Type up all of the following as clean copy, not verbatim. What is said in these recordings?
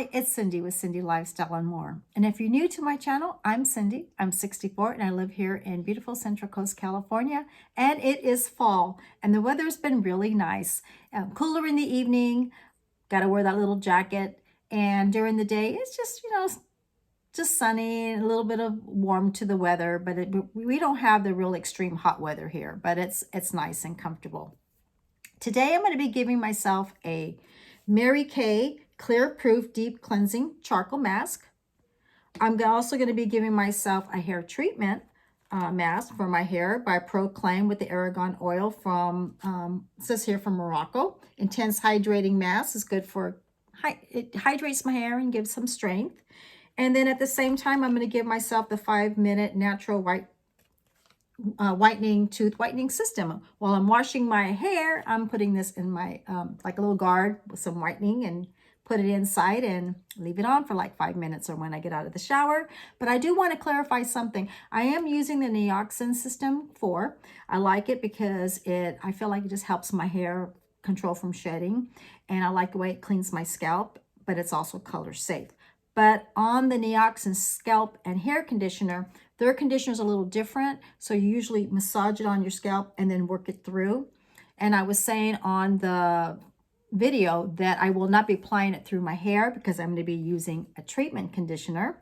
Hi, it's Cindy with Cindy Lifestyle and More. And if you're new to my channel, I'm Cindy. I'm 64 and I live here in beautiful Central Coast, California. And it is fall and the weather's been really nice. Cooler in the evening, got to wear that little jacket. And during the day, it's just, just sunny and a little bit of warm to the weather. But we don't have the real extreme hot weather here, but it's nice and comfortable. Today, I'm going to be giving myself a Mary Kay Clearproof Deep Cleansing Charcoal Mask. I'm also going to be giving myself a hair treatment mask for my hair by Proclaim with the Aragan oil from, it says here from Morocco. Intense hydrating mask is good for, it hydrates my hair and gives some strength. And then at the same time, I'm going to give myself the 5-minute natural whitening tooth whitening system. While I'm washing my hair, I'm putting this in my, like a little guard with some whitening and put it inside and leave it on for like 5 minutes or when I get out of the shower. But I do want to clarify something. I am using the Nioxin system 4. I like it because I feel like it just helps my hair control from shedding. And I like the way it cleans my scalp, but it's also color safe. But on the Nioxin scalp and hair conditioner, their conditioner is a little different. So you usually massage it on your scalp and then work it through. And I was saying on the video that I will not be applying it through my hair because I'm going to be using a treatment conditioner,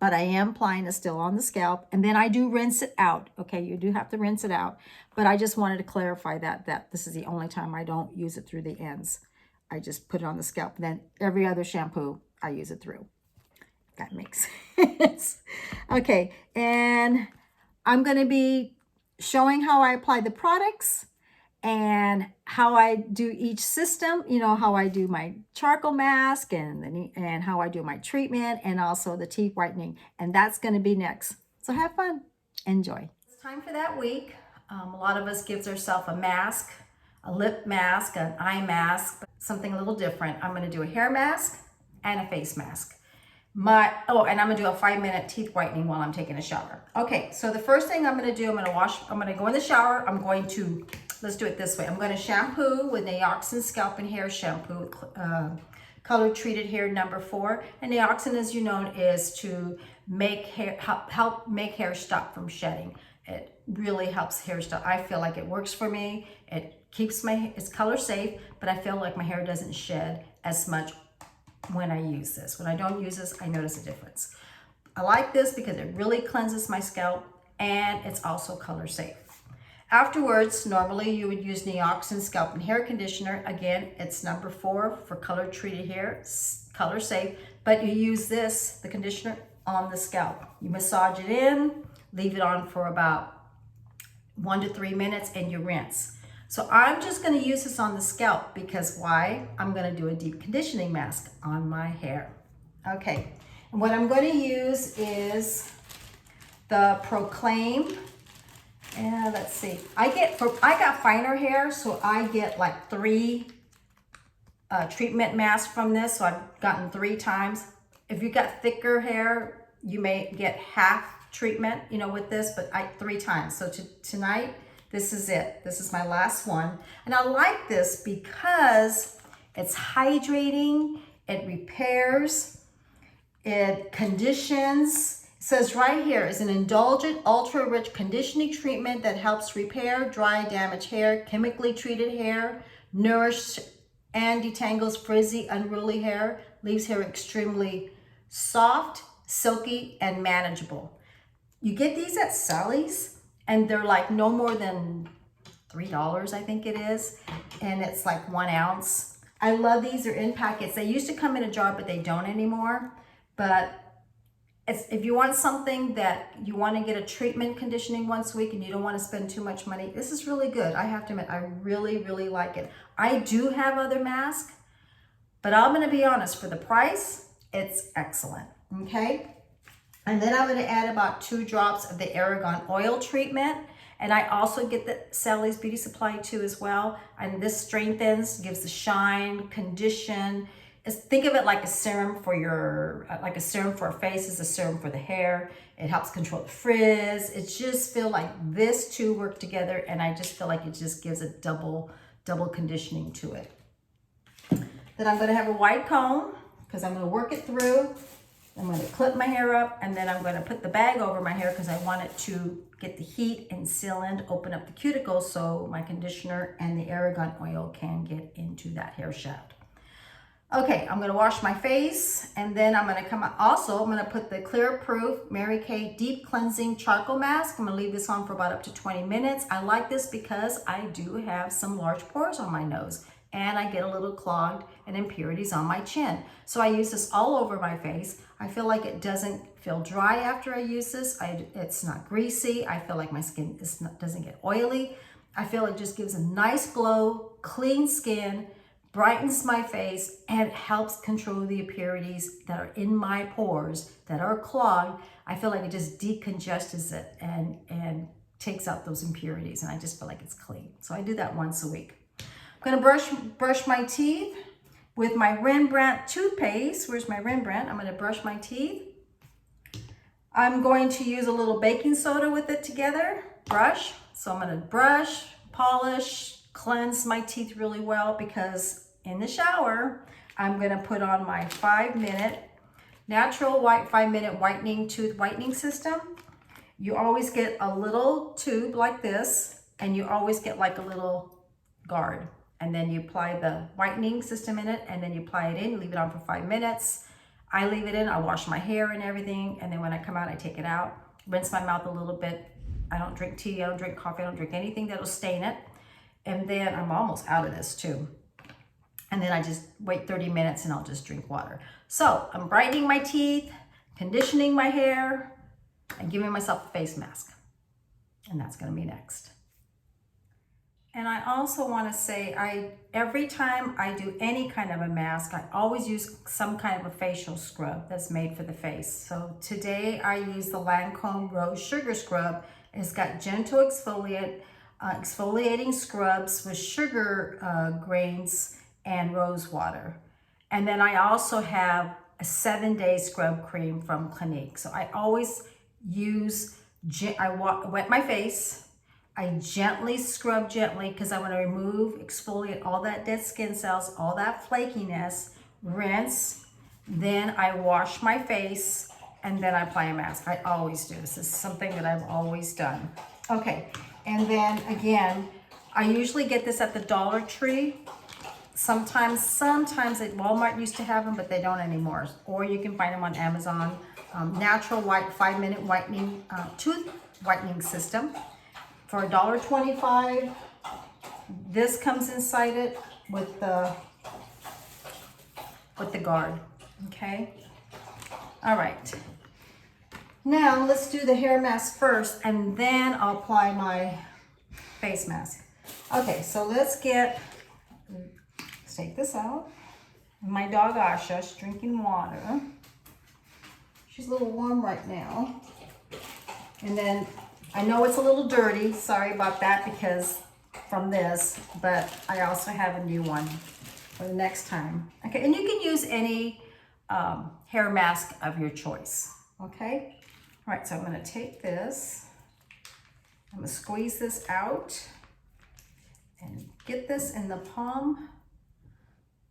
but I am applying it still on the scalp, and then I do rinse it out. Okay, you do have to rinse it out, but I just wanted to clarify that this is the only time I don't use it through the ends. I just put it on the scalp, and then every other shampoo I use it through. That makes sense. Okay, and I'm going to be showing how I apply the products and how I do each system, how I do my charcoal mask and how I do my treatment and also the teeth whitening. And that's going to be next. So have fun. Enjoy. It's time for that week. A lot of us gives ourselves a mask, a lip mask, an eye mask, something a little different. I'm going to do a hair mask and a face mask. And I'm gonna do a 5-minute teeth whitening while I'm taking a shower. Okay, so the first thing I'm gonna do, I'm gonna go in the shower. Let's do it this way. I'm gonna shampoo with Nioxin Scalp and Hair Shampoo, color treated hair number 4. And Nioxin, as you know, is to help make hair stop from shedding. It really helps hair stop. I feel like it works for me. It keeps it's color safe, but I feel like my hair doesn't shed as much when I use this. When I don't use this, I notice a difference. I like this because it really cleanses my scalp and it's also color safe. Afterwards, normally you would use Nioxin Scalp and Hair Conditioner. Again, it's number 4 for color treated hair, color safe, but you use the conditioner on the scalp. You massage it in, leave it on for about 1 to 3 minutes and you rinse. So I'm just going to use this on the scalp because why? I'm going to do a deep conditioning mask on my hair. Okay, and what I'm going to use is the Proclaim. And let's see, I got finer hair, so I get like 3 treatment masks from this. So I've gotten 3 times. If you got thicker hair, you may get half treatment, with this, but 3 times. So tonight, this is it. This is my last one. And I like this because it's hydrating, it repairs, it conditions. It says right here, is an indulgent, ultra-rich conditioning treatment that helps repair dry, damaged hair, chemically treated hair, nourish and detangles frizzy, unruly hair, leaves hair extremely soft, silky, and manageable. You get these at Sally's. And they're like no more than $3, I think it is. And it's like 1 ounce. I love these. They're in packets. They used to come in a jar, but they don't anymore. But if you want something that you want to get a treatment conditioning once a week and you don't want to spend too much money, this is really good. I have to admit, I really, really like it. I do have other masks, but I'm going to be honest, for the price, it's excellent. Okay. And then I'm going to add about 2 drops of the Aragan oil treatment. And I also get the Sally's Beauty Supply too as well. And this strengthens, gives the shine, condition. Think of it like a serum for like a serum for a face is a serum for the hair. It helps control the frizz. It just feel like this two work together. And I just feel like it just gives a double conditioning to it. Then I'm going to have a white comb because I'm going to work it through. I'm going to clip my hair up, and then I'm going to put the bag over my hair because I want it to get the heat and seal in, open up the cuticles so my conditioner and the Aragan oil can get into that hair shaft. Okay, I'm going to wash my face, and then I'm going to come out. Also, I'm going to put the Clearproof Mary Kay Deep Cleansing Charcoal Mask. I'm going to leave this on for about up to 20 minutes. I like this because I do have some large pores on my nose, and I get a little clogged and impurities on my chin. So I use this all over my face. I feel like it doesn't feel dry after I use this. It's not greasy. I feel like my skin doesn't get oily. I feel it just gives a nice glow, clean skin, brightens my face, and helps control the impurities that are in my pores that are clogged. I feel like it just decongests it and takes out those impurities, and I just feel like it's clean. So I do that once a week. I'm gonna brush my teeth with my Rembrandt toothpaste. Where's my Rembrandt? I'm gonna brush my teeth. I'm going to use a little baking soda with it together, brush. So I'm gonna brush, polish, cleanse my teeth really well, because in the shower, I'm gonna put on my 5-minute natural 5-minute whitening tooth whitening system. You always get a little tube like this, and you always get like a little guard. And then you apply the whitening system in it, and then you apply it in, you leave it on for 5 minutes. I leave it in, I wash my hair and everything, and then when I come out, I take it out, rinse my mouth a little bit. I don't drink tea, I don't drink coffee, I don't drink anything that'll stain it. And then I'm almost out of this too. And then I just wait 30 minutes and I'll just drink water. So I'm brightening my teeth, conditioning my hair, and giving myself a face mask. And that's gonna be next. And I also wanna say, every time I do any kind of a mask, I always use some kind of a facial scrub that's made for the face. So today I use the Lancome Rose Sugar Scrub. It's got gentle exfoliating scrubs with sugar grains and rose water. And then I also have a 7-day scrub cream from Clinique. So I always use, wet my face, I gently scrub because I want to remove, exfoliate all that dead skin cells, all that flakiness, rinse, then I wash my face, and then I apply a mask. I always do. This is something that I've always done. Okay, and then again, I usually get this at the Dollar Tree. Sometimes at Walmart used to have them, but they don't anymore. Or you can find them on Amazon. Natural 5-minute whitening tooth whitening system for $1.25. This comes inside it with the guard. Okay. All right. Now let's do the hair mask first, and then I'll apply my face mask. Okay, so let's take this out. My dog Asha's drinking water. She's a little warm right now. And then I know it's a little dirty. Sorry about that, because from this, but I also have a new one for the next time. Okay, and you can use any hair mask of your choice. Okay. All right, so I'm going to take this. I'm going to squeeze this out and get this in the palm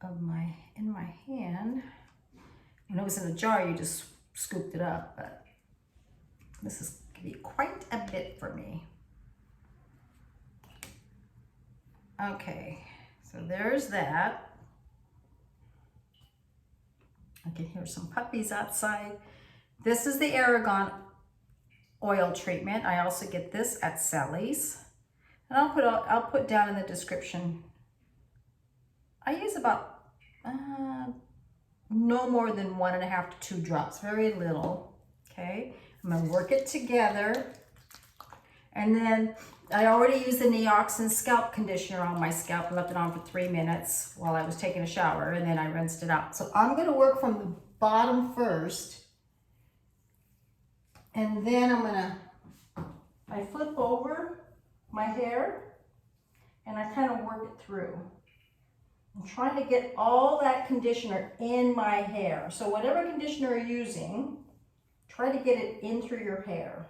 of my hand. When it was in a jar, you just scooped it up, but this is going to be quite a bit for me. Okay, so there's that. I can hear some puppies outside. This is the Aragan oil treatment. I also get this at Sally's. And I'll put down in the description. I use about no more than 1.5 to 2 drops, very little. Okay, I'm gonna work it together. And then I already used the Nioxin scalp conditioner on my scalp and left it on for 3 minutes while I was taking a shower, and then I rinsed it out. So I'm gonna work from the bottom first. And then I flip over my hair and I kind of work it through. I'm trying to get all that conditioner in my hair. So whatever conditioner you're using, try to get it in through your hair.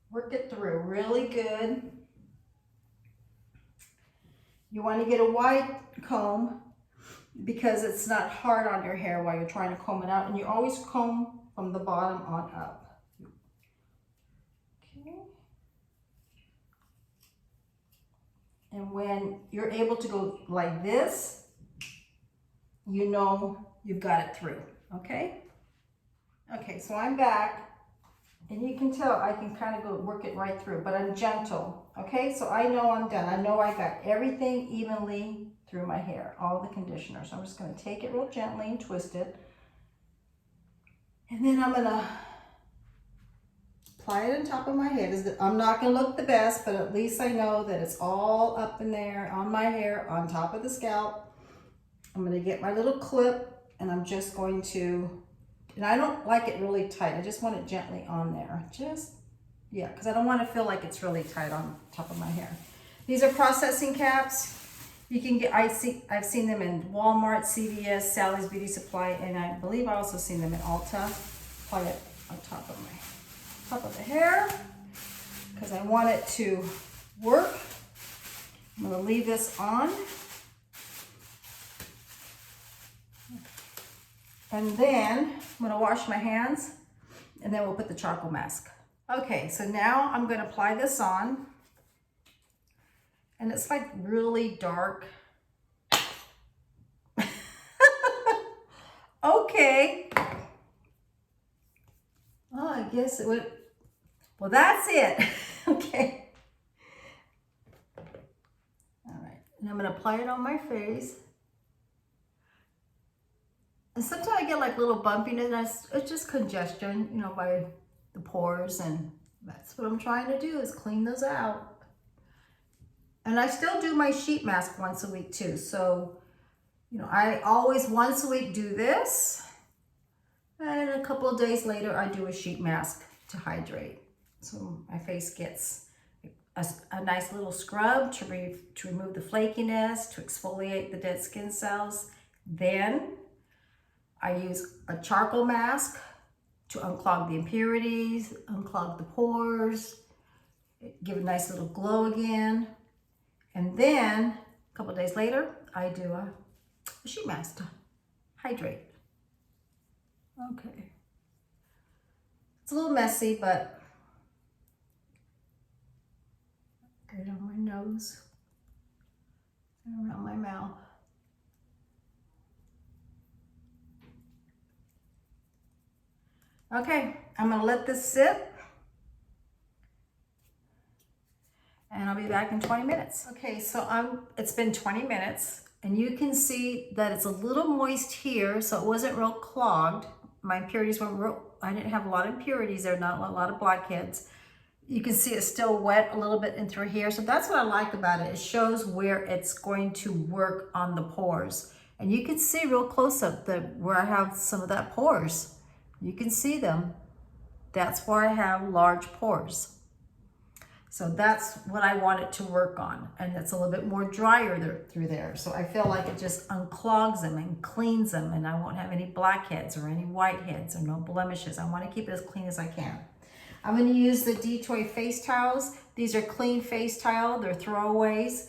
Work it through really good. You want to get a wide comb. because it's not hard on your hair while you're trying to comb it out. And you always comb from the bottom on up. Okay. And when you're able to go like this, you know you've got it through, okay? Okay, so I'm back. And you can tell I can kind of go work it right through, but I'm gentle, okay? So I know I'm done. I know I got everything evenly through my hair, all the conditioner. So I'm just gonna take it real gently and twist it. And then I'm gonna apply it on top of my head. I'm not gonna look the best, but at least I know that it's all up in there on my hair, on top of the scalp. I'm gonna get my little clip and I'm just going to, and I don't like it really tight. I just want it gently on there. Just, yeah, because I don't want to feel like it's really tight on top of my hair. These are processing caps. You can get, I've seen them in Walmart, CVS, Sally's Beauty Supply, and I believe I also seen them in Ulta. Apply it on top of the hair because I want it to work. I'm going to leave this on. And then I'm gonna wash my hands and then we'll put the charcoal mask. Okay, so now I'm gonna apply this on. And it's like really dark. Okay. Oh, I guess it would, well, that's it. Okay. All right, and I'm gonna apply it on my face. And sometimes I get like little bumpiness, it's just congestion, you know, by the pores, and that's what I'm trying to do is clean those out. And I still do my sheet mask once a week too. So, you know, I always once a week do this, and a couple of days later I do a sheet mask to hydrate. So my face gets a nice little scrub to remove the flakiness, to exfoliate the dead skin cells. Then I use a charcoal mask to unclog the impurities, unclog the pores, give a nice little glow again. And then a couple of days later, I do a sheet mask to hydrate. Okay. It's a little messy, but right on my nose and around my mouth. Okay, I'm gonna let this sit and I'll be back in 20 minutes. Okay, so it's been 20 minutes and you can see that it's a little moist here, so it wasn't real clogged. My impurities weren't real, I didn't have a lot of impurities there, not a lot of blackheads. You can see it's still wet a little bit in through here. So that's what I like about it. It shows where it's going to work on the pores. And you can see real close up where I have some of that pores. You can see them. That's where I have large pores. So that's what I want it to work on. And it's a little bit more drier through there. So I feel like it just unclogs them and cleans them, and I won't have any blackheads or any whiteheads or no blemishes. I want to keep it as clean as I can. I'm going to use the Detoy face towels. These are clean face towel. They're throwaways.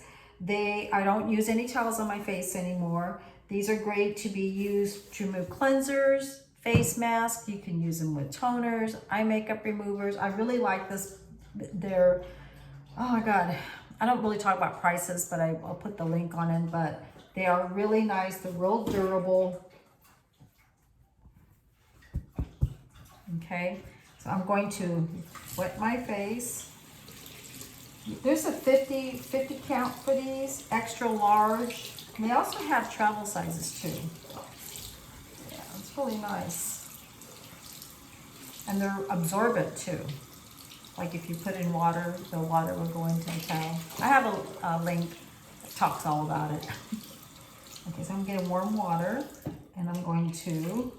I don't use any towels on my face anymore. These are great to be used to remove cleansers, face masks. You can use them with toners, eye makeup removers. I really like this. They're, oh my God, I don't really talk about prices, but I'll put the link on it, but they are really nice. They're real durable. Okay, so I'm going to wet my face. There's a 50 count for these, extra large. And they also have travel sizes too. Yeah, it's really nice. And they're absorbent too. Like if you put in water, the water will go into the towel. I have a link that talks all about it. Okay, so I'm getting warm water and I'm going to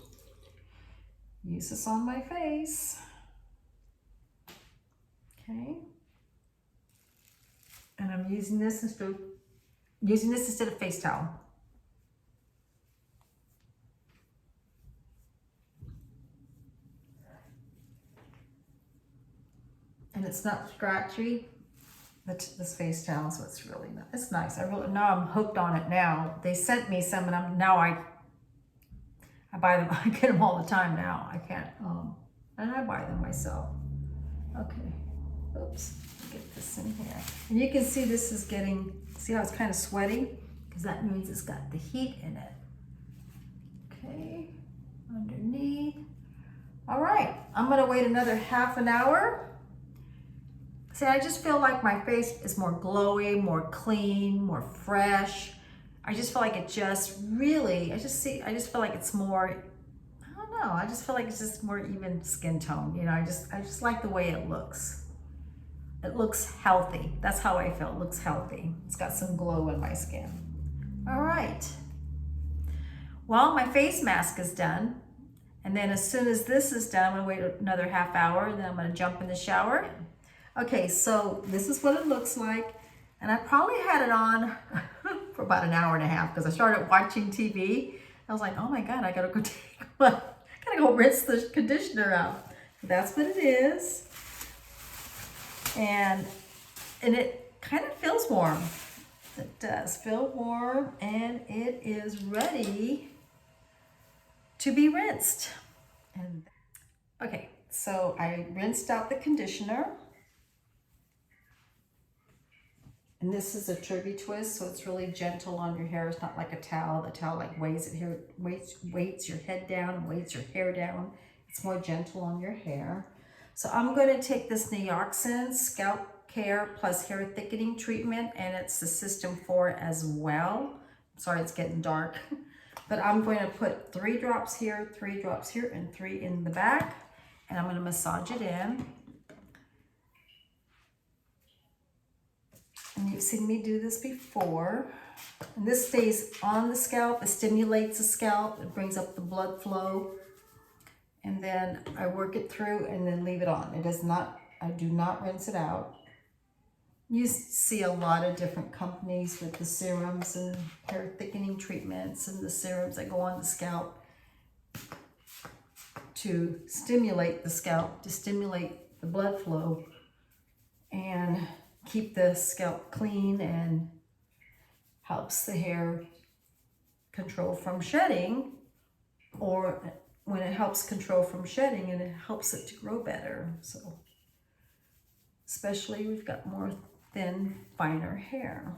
use this on my face. Okay. And I'm using this instead of face towel. And it's not scratchy. this face towel, so it's really nice. It's nice. Now I'm hooked on it now. They sent me some, and I buy them. I get them all the time now. I can't, and I buy them myself. Okay, oops, get this in here. And you can see this is getting, see how it's kind of sweaty? Because that means it's got the heat in it. Okay, underneath. All right, I'm gonna wait another half an hour. See, I just feel like my face is more glowy, more clean, more fresh. I just feel like it just really, I just feel like it's more, I don't know, I just feel like it's just more even skin tone. You know, I just like the way it looks. It looks healthy. That's how I feel. It looks healthy. It's got some glow in my skin. All right. Well, my face mask is done. And then as soon as this is done, I'm gonna wait another half hour, and then I'm gonna jump in the shower. Okay, so this is what it looks like. And I probably had it on for about an hour and a half because I started watching TV. I was like, oh my God, I gotta go rinse the conditioner out. That's what it is. And it kind of feels warm. It does feel warm, and it is ready to be rinsed. And okay, so I rinsed out the conditioner. And this is a Triggy twist, so it's really gentle on your hair. It's not like a towel. The towel like weights your head down and weights your hair down. It's more gentle on your hair. So I'm going to take this Nioxin Scalp Care Plus Hair Thickening Treatment, and it's the System 4 as well. Sorry, it's getting dark. But I'm going to put 3 drops here, 3 drops here, and 3 in the back. And I'm going to massage it in. And you've seen me do this before. And this stays on the scalp. It stimulates the scalp. It brings up the blood flow. And then I work it through and then leave it on. I do not rinse it out. You see a lot of different companies with the serums and hair thickening treatments and the serums that go on the scalp to stimulate the scalp, to stimulate the blood flow and keep the scalp clean, and helps the hair control from shedding, or when it helps control from shedding, and it helps it to grow better. So especially we've got more thin, finer hair.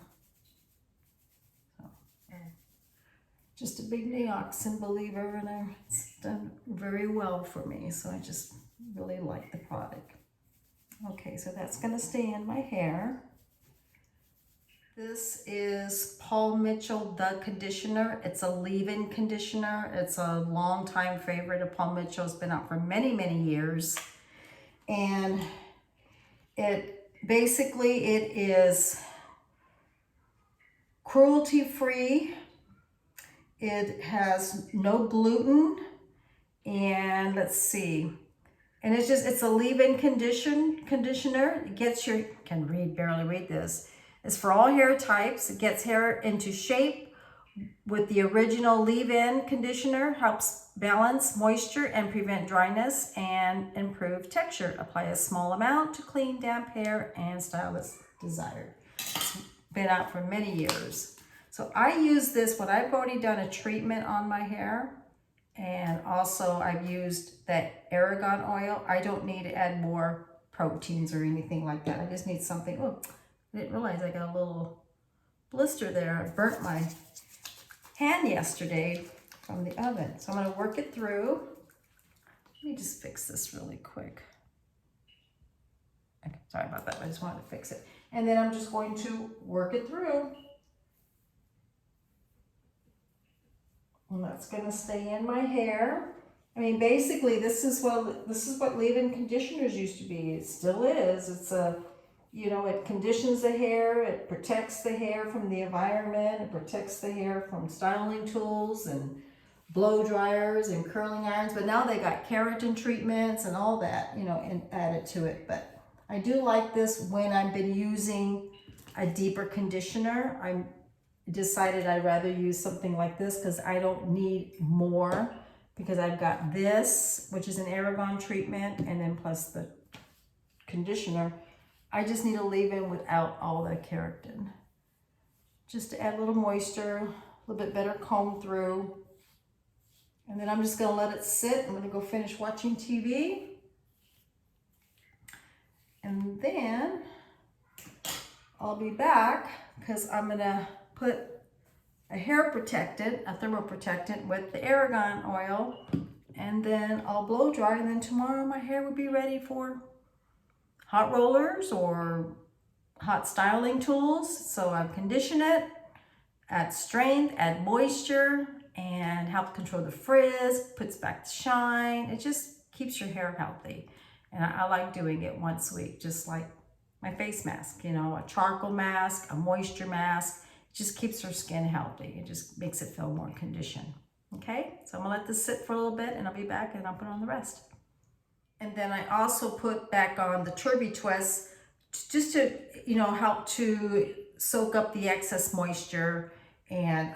So, just a big Nioxin believer, and it's done very well for me. So I just really like the product. Okay, so that's gonna stay in my hair. This is Paul Mitchell The Conditioner. It's a leave-in conditioner. It's a long-time favorite of Paul Mitchell. It's been out for many, many years. And it is cruelty-free. It has no gluten. And let's see. And it's a leave-in conditioner. It gets barely read this. It's for all hair types. It gets hair into shape with the original leave-in conditioner. Helps balance moisture and prevent dryness and improve texture. Apply a small amount to clean damp hair and style as desired. It's been out for many years. So I use this when I've already done a treatment on my hair. And also I've used that Aragan oil. I don't need to add more proteins or anything like that. I just need something. Oh, I didn't realize I got a little blister there. I burnt my hand yesterday from the oven. So I'm going to work it through. Let me just fix this really quick. Okay, sorry about that. I just wanted to fix it. And then I'm just going to work it through. And that's going to stay in my hair. I mean, basically, this is what leave-in conditioners used to be. It still is. It's it conditions the hair. It protects the hair from the environment. It protects the hair from styling tools and blow dryers and curling irons. But now they got keratin treatments and all that, and added to it. But I do like this when I've been using a deeper conditioner. I decided I'd rather use something like this because I don't need more, because I've got this, which is an Aragan treatment, and then plus the conditioner. I just need a leave-in without all the keratin. Just to add a little moisture, a little bit better comb through. And then I'm just gonna let it sit. I'm gonna go finish watching TV. And then I'll be back because I'm gonna put a hair protectant, a thermal protectant with the Aragan oil, and then I'll blow dry, and then tomorrow my hair will be ready for hot rollers or hot styling tools. So I condition it, add strength, add moisture, and help control the frizz, puts back the shine. It just keeps your hair healthy. And I like doing it once a week, just like my face mask, you know, a charcoal mask, a moisture mask. It just keeps her skin healthy. It just makes it feel more conditioned. Okay, so I'm gonna let this sit for a little bit and I'll be back and I'll put on the rest. And then I also put back on the Turby Twist just to, you know, help to soak up the excess moisture, and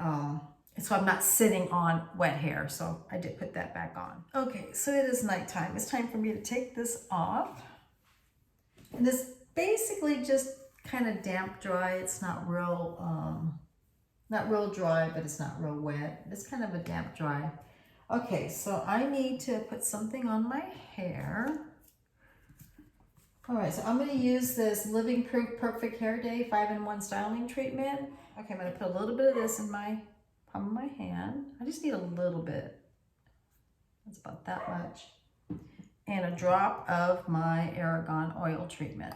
so I'm not sitting on wet hair. So I did put that back on. Okay, so it is nighttime. It's time for me to take this off. And this basically just kind of damp dry. It's not real dry, but it's not real wet. It's kind of a damp dry. Okay, so I need to put something on my hair. All right, so I'm gonna use this Living Proof Perfect Hair Day 5-in-1 styling treatment. Okay, I'm gonna put a little bit of this in my palm of my hand. I just need a little bit. That's about that much. And a drop of my Aragan oil treatment.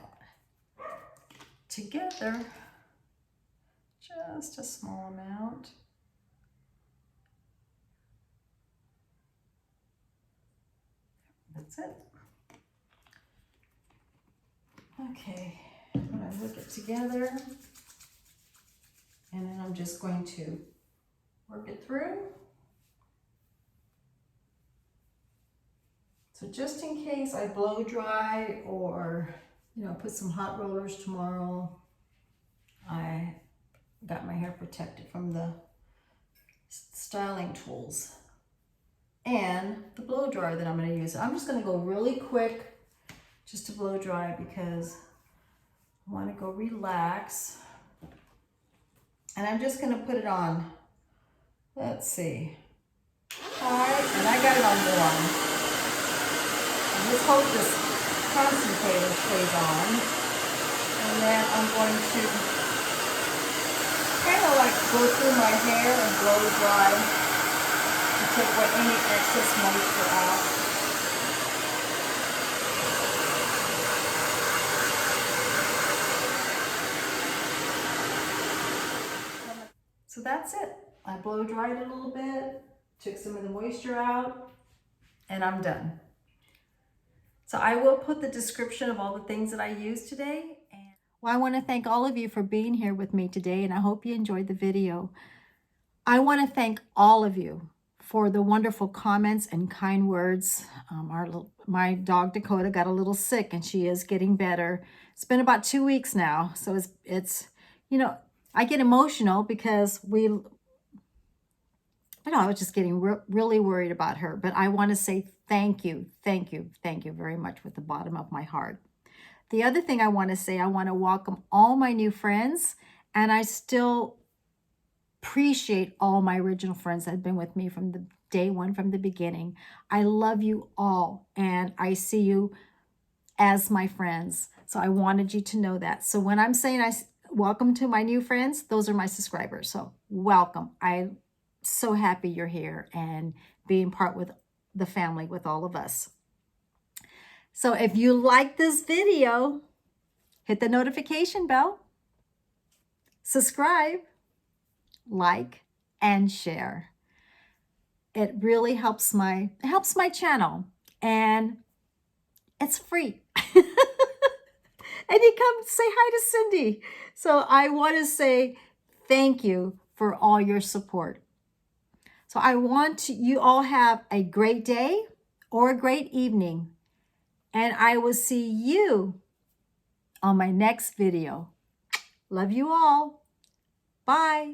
Together, just a small amount. That's it. Okay, I'm gonna whip it together, and then I'm just going to work it through. So just in case I blow dry or, you know, put some hot rollers tomorrow, I got my hair protected from the styling tools and the blow dryer that I'm going to use. I'm just going to go really quick just to blow dry because I want to go relax. And I'm just going to put it on, let's see, high, and I got it on warm. I just hope this concentrator stays on. And then I'm going to kind of like go through my hair and blow dry to take away any excess moisture out. So that's it. I blow dried it a little bit, took some of the moisture out, and I'm done. So I will put the description of all the things that I used today. Well, I want to thank all of you for being here with me today, and I hope you enjoyed the video. I want to thank all of you for the wonderful comments and kind words. My dog Dakota got a little sick, and she is getting better. It's been about 2 weeks now, so it's you know, I get emotional because I was just getting really worried about her. But I want to say thank you very much with the bottom of my heart. The other thing I want to say, I want to welcome all my new friends, and I still appreciate all my original friends that have been with me from the day one, from the beginning. I love you all, and I see you as my friends. So I wanted you to know that. So when I'm saying welcome to my new friends, those are my subscribers. So welcome. I'm so happy you're here and being part with the family with all of us. So if you like this video, hit the notification bell, subscribe, like, and share. It really helps my channel, and it's free. And you come say hi to Cindy. So I want to say thank you for all your support. So I want you all have a great day or a great evening. And I will see you on my next video. Love you all. Bye.